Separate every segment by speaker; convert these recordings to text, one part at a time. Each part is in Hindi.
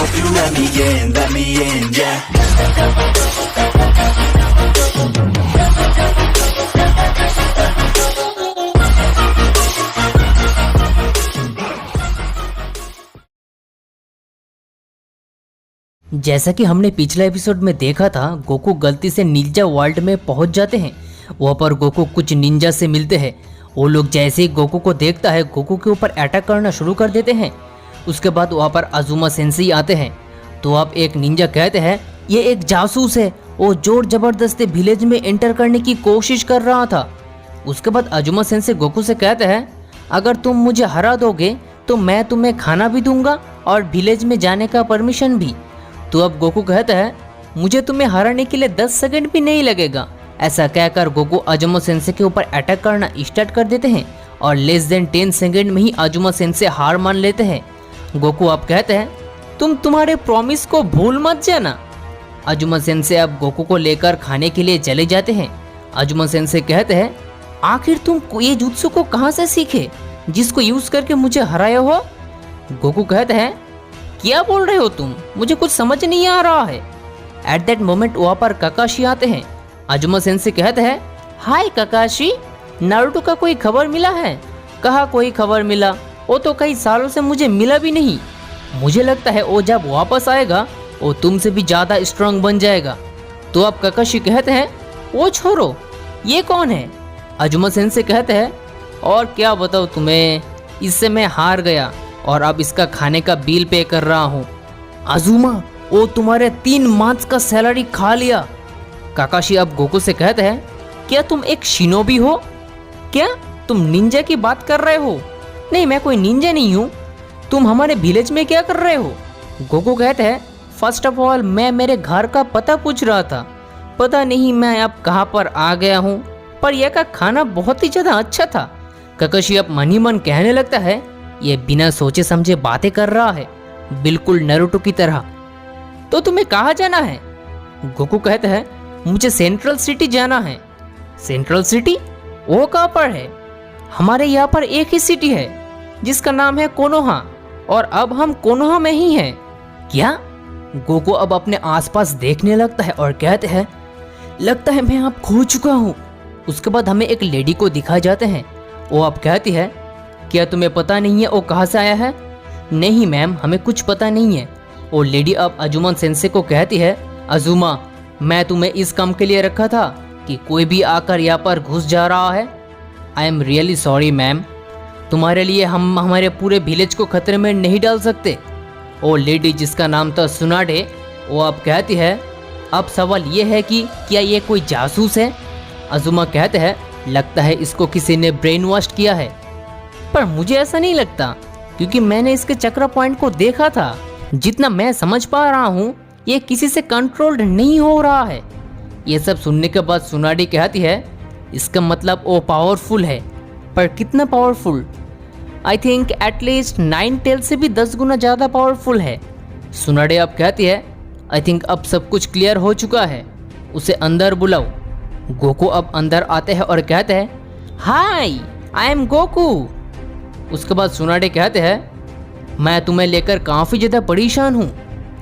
Speaker 1: hope you let me in, yeah.
Speaker 2: जैसा कि हमने पिछले एपिसोड में देखा था, गोकू गलती से निंजा वर्ल्ड में पहुंच जाते हैं। वहाँ पर गोकू कुछ निंजा से मिलते हैं। वो लोग जैसे ही गोकू को देखता है, गोकू के ऊपर अटैक करना शुरू कर देते हैं। उसके बाद वहाँ पर अजुमा सेंसेई आते हैं। तो अब एक निंजा कहते हैं ये एक जासूस है, वो जोर जबरदस्ती विलेज में एंटर करने की कोशिश कर रहा था। उसके बाद अजुमा सेंसेई गोकू से कहते हैं अगर तुम मुझे हरा दोगे तो मैं तुम्हें खाना भी दूंगा और विलेज में जाने का परमिशन भी। तो अब गोकू कहता है मुझे तुम्हें हराने के लिए 10 सेकंड भी नहीं लगेगा। ऐसा कहकर गोकू अजुमा सेंसेई के ऊपर अटैक करना स्टार्ट कर देते हैं और लेस देन 10 सेकंड में ही अजुमा सेंसेई हार मान लेते हैं। गोकू अब कहते हैं तुम तुम्हारे प्रॉमिस को भूल मत जाना। अजुमा सेंसेई अब गोकू को लेकर खाने के लिए चले जाते हैं। अजुमा सेंसेई कहते हैं आखिर तुम ये जुत्सु को कहाँ से सीखे जिसको यूज करके मुझे हराए हो। गोकू कहते हैं क्या बोल रहे हो तुम, मुझे कुछ समझ नहीं आ रहा है। एट दैट मोमेंट वहाँ पर काकाशी आते हैं। अजुमा सेंसेई कहते हैं हाय काकाशी, नारुतो का कोई खबर मिला है? कहा कोई खबर मिला, वो तो कई सालों से मुझे मिला भी नहीं। मुझे लगता है वो जब वापस आएगा वो तुमसे भी ज़्यादा स्ट्रांग बन जाएगा। तो अब काकाशी कहते हैं वो छोड़ो, ये कौन है? अजुमा सेंसेई कहते हैं और क्या बताऊँ तुम्हें, इससे मैं हार गया और अब इसका खाने का बिल पे कर रहा हूँ। अजुमा वो तुम्हारे 3 मंथ्स का सैलरी खा लिया। काकाशी अब गोकू से कहते हैं क्या तुम एक शिनोबी हो? क्या तुम निंजा की बात कर रहे हो? नहीं, मैं कोई निंजा नहीं हूँ। तुम हमारे विलेज में क्या कर रहे हो? गोकू कहते हैं फर्स्ट ऑफ ऑल मैं मेरे घर का पता पूछ रहा था। पता नहीं मैं अब कहाँ पर आ गया हूँ, पर यह का खाना बहुत ही ज़्यादा अच्छा था। काकाशी अब मन ही मन कहने लगता है ये बिना सोचे समझे बातें कर रहा है, बिल्कुल नारुतो की तरह। तो तुम्हें कहाँ जाना है? गोकू कहते हैं मुझे सेंट्रल सिटी जाना है। Central city? वो कहाँ पर है? हमारे यहाँ पर एक ही सिटी है जिसका नाम है कोनोहा, और अब हम कोनोहा में ही हैं। क्या? गोकू अब अपने आसपास देखने लगता है और कहते हैं लगता है मैं अब खो चुका हूँ। उसके बाद हमें एक लेडी को दिखाए जाते हैं। वो अब कहती है क्या तुम्हें पता नहीं है वो कहाँ से आया है? नहीं मैम, हमें कुछ पता नहीं है। वो लेडी अब अजुमा सेंसेई को कहती है अजुमा मैं तुम्हें इस काम के लिए रखा था कि कोई भी आकर यहाँ पर घुस जा रहा है। I am really sorry ma'am, तुम्हारे लिए हम हमारे पूरे विलेज को खतरे में नहीं डाल सकते। वो लेडी जिसका नाम था सुनाडे, वो अब कहती है अब सवाल ये है कि क्या ये कोई जासूस है? अजुमा कहते हैं लगता है इसको किसी ने ब्रेन वॉश किया है, पर मुझे ऐसा नहीं लगता क्योंकि मैंने इसके चक्र पॉइंट को देखा था। जितना मैं समझ पा रहा हूँ ये किसी से कंट्रोल्ड नहीं हो रहा है। ये सब सुनने के बाद सुनाडी कहती है इसका मतलब वो पावरफुल है, पर कितना powerful? I think at least 9 tail से भी 10 गुना ज़्यादा पावरफुल है। सुनाडी अब कहती है आई थिंक अब सब कुछ क्लियर हो चुका है, उसे अंदर बुलाओ। गोकू अब अंदर आते हैं और कहते हैं हाय आई एम गोकू। उसके बाद सुनाडे कहते हैं मैं तुम्हें लेकर काफ़ी ज़्यादा परेशान हूँ,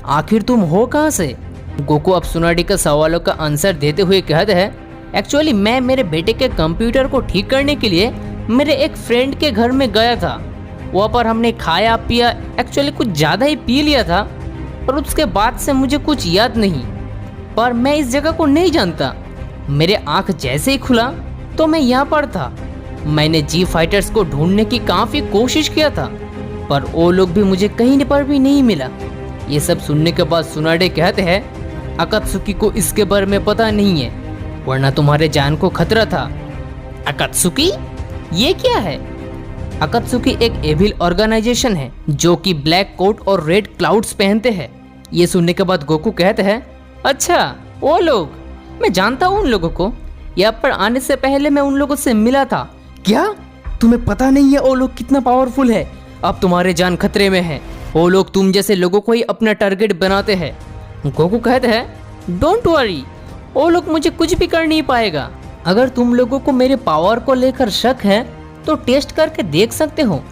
Speaker 2: आखिर तुम हो कहाँ से? गोकू अब सुनाडे का सवालों का आंसर देते हुए कहते हैं एक्चुअली मैं मेरे बेटे के कंप्यूटर को ठीक करने के लिए मेरे एक फ्रेंड के घर में गया था। वहाँ पर हमने खाया पिया, एक्चुअली कुछ ज़्यादा ही पी लिया था, पर उसके बाद से मुझे कुछ याद नहीं। पर मैं इस जगह को नहीं जानता। मेरे आँख जैसे ही खुला तो मैं यहाँ पर था। मैंने जी फाइटर्स को ढूंढने की काफ़ी कोशिश किया था, पर वो लोग भी मुझे कहीं पर भी नहीं मिला। ये सब सुनने के बाद सुनाडे कहते हैं अकात्सुकी को इसके बारे में पता नहीं है, वरना तुम्हारे जान को खतरा था। अकात्सुकी? ये क्या है? अकात्सुकी एक एविल ऑर्गेनाइजेशन है जो कि ब्लैक कोट और रेड क्लाउड्स पहनते हैं। ये सुनने के बाद गोकू कहते हैं अच्छा वो लोग, मैं जानता हूँ उन लोगों को, यहाँ पर आने से पहले मैं उन लोगों से मिला था। क्या तुम्हें पता नहीं है वो लोग कितना पावरफुल है? अब तुम्हारे जान खतरे में है। वो लोग तुम जैसे लोगों को ही अपना टारगेट बनाते हैं। गोकू कहते हैं डोंट वरी, वो लोग मुझे कुछ भी कर नहीं पाएगा। अगर तुम लोगों को मेरे पावर को लेकर शक है तो टेस्ट करके देख सकते हो।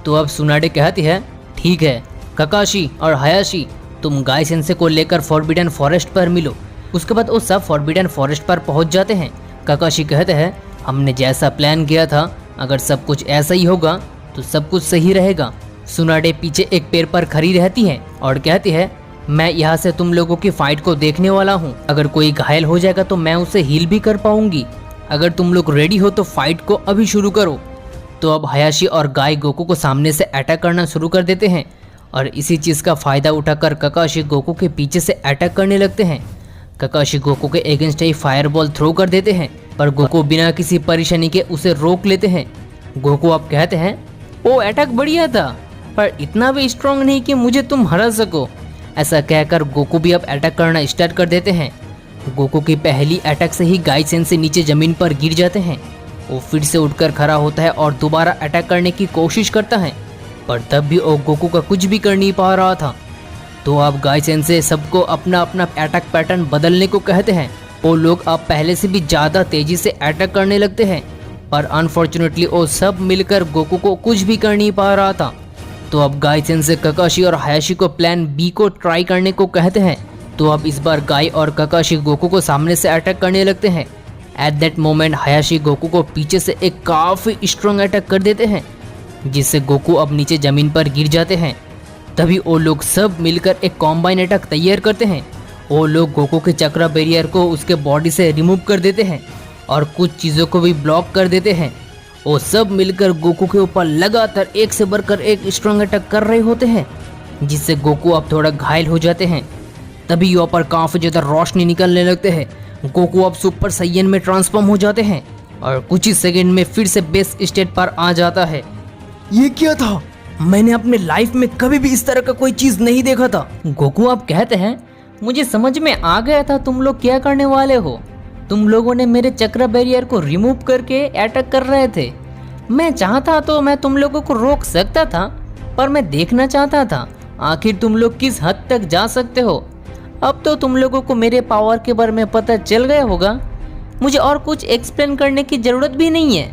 Speaker 2: तो अब सुनाडे कहती है ठीक है काकाशी और हायाशी, तुम गाय सेंसे को लेकर फॉरबिडन फॉरेस्ट पर मिलो। उसके बाद वो सब फॉरबिडन फॉरेस्ट पर पहुंच जाते हैं। काकाशी कहते हैं हमने जैसा प्लान किया था, अगर सब कुछ ऐसा ही होगा तो सब कुछ सही रहेगा। सुनाडे पीछे एक पेड़ पर खड़ी रहती है और कहती है मैं यहाँ से तुम लोगों की फाइट को देखने वाला हूँ। अगर कोई घायल हो जाएगा तो मैं उसे हील भी कर पाऊंगी। अगर तुम लोग रेडी हो तो फाइट को अभी शुरू करो। तो अब हायाशी और गाय गोकू को सामने से अटैक करना शुरू कर देते हैं और इसी चीज़ का फ़ायदा उठाकर काकाशी गोकू के पीछे से अटैक करने लगते हैं। काकाशी गोकू के अगेंस्ट ही फायरबॉल थ्रो कर देते हैं, पर गोकू बिना किसी परेशानी के उसे रोक लेते हैं। गोकू अब कहते हैं वो अटैक बढ़िया था, पर इतना भी स्ट्रांग नहीं कि मुझे तुम हरा सको। ऐसा कहकर गोकू भी अब अटैक करना स्टार्ट कर देते हैं। गोकू की पहली अटैक से ही गाय सेंसे नीचे ज़मीन पर गिर जाते हैं। वो फिर से उठकर खड़ा होता है और दोबारा अटैक करने की कोशिश करता है, पर तब भी वो गोकू का कुछ भी कर नहीं पा रहा था। तो अब गाय सेंसे सबको अपना अपना अटैक पैटर्न बदलने को कहते हैं। वो लोग अब पहले से भी ज़्यादा तेज़ी से अटैक करने लगते हैं, पर अनफॉर्चुनेटली वो सब मिलकर गोकू को कुछ भी कर नहीं पा रहा था। तो अब गाय सेंसे काकाशी और हायाशी को प्लान बी को ट्राई करने को कहते हैं। तो अब इस बार गाय और काकाशी गोकू को सामने से अटैक करने लगते हैं। एट दैट मोमेंट हायाशी गोकू को पीछे से एक काफ़ी स्ट्रॉन्ग अटैक कर देते हैं, जिससे गोकू अब नीचे ज़मीन पर गिर जाते हैं। तभी वो लोग सब मिलकर एक कॉम्बाइन अटैक तैयार करते हैं। वो लोग गोकू के चक्रा बैरियर को उसके बॉडी से रिमूव कर देते हैं और कुछ चीज़ों को भी ब्लॉक कर देते हैं। वो सब मिलकर गोकू के ऊपर लगातार एक से बढ़कर एक स्ट्रॉन्ग अटैक कर रहे होते हैं, जिससे गोकू अब थोड़ा घायल हो जाते हैं। तभी यहाँ पर काफ़ी ज़्यादा रोशनी निकलने लगते हैं। गोकू अब सुपर साइयन में ट्रांसफॉर्म हो जाते हैं और कुछ ही सेकंड में फिर से बेस स्टेट पर आ जाता है।
Speaker 3: ये क्या था? मैंने अपने लाइफ में कभी भी इस तरह का कोई चीज नहीं देखा था।
Speaker 2: गोकू अब कहते हैं मुझे समझ में आ गया था तुम लोग क्या करने वाले हो। तुम लोगों ने मेरे चक्र बैरियर को रिमूव करके अटैक कर रहे थे। मैं चाहता तो मैं तुम लोगों को रोक सकता था, पर मैं देखना चाहता था आखिर तुम लोग किस हद तक जा सकते हो। अब तो तुम लोगों को मेरे पावर के बारे में पता चल गया होगा। मुझे और कुछ एक्सप्लेन करने की ज़रूरत भी नहीं है।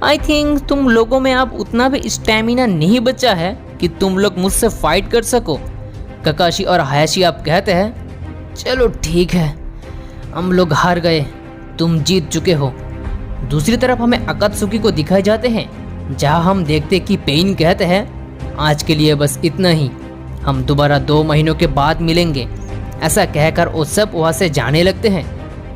Speaker 2: आई थिंक तुम लोगों में अब उतना भी स्टैमिना नहीं बचा है कि तुम लोग मुझसे फाइट कर सको। काकाशी और हायाशी आप कहते हैं चलो ठीक है, हम लोग हार गए, तुम जीत चुके हो। दूसरी तरफ हमें अकात्सुकी को दिखाए जाते हैं, जहां हम देखते कि पेइन कहते हैं आज के लिए बस इतना ही, हम दोबारा 2 महीनों के बाद मिलेंगे। ऐसा कहकर वो सब वहाँ से जाने लगते हैं।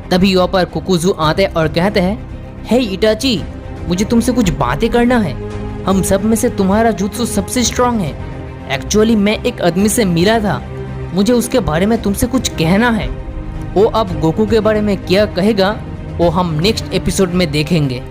Speaker 2: तभी वहाँ पर कुकुजू आते और कहते हैं हे इटाची, मुझे तुमसे कुछ बातें करना है। हम सब में से तुम्हारा जुत्सु सबसे स्ट्रांग है। एक्चुअली मैं एक आदमी से मिला था, मुझे उसके बारे में तुमसे कुछ कहना है। वो अब गोकू के बारे में क्या कहेगा वो हम नेक्स्ट एपिसोड में देखेंगे।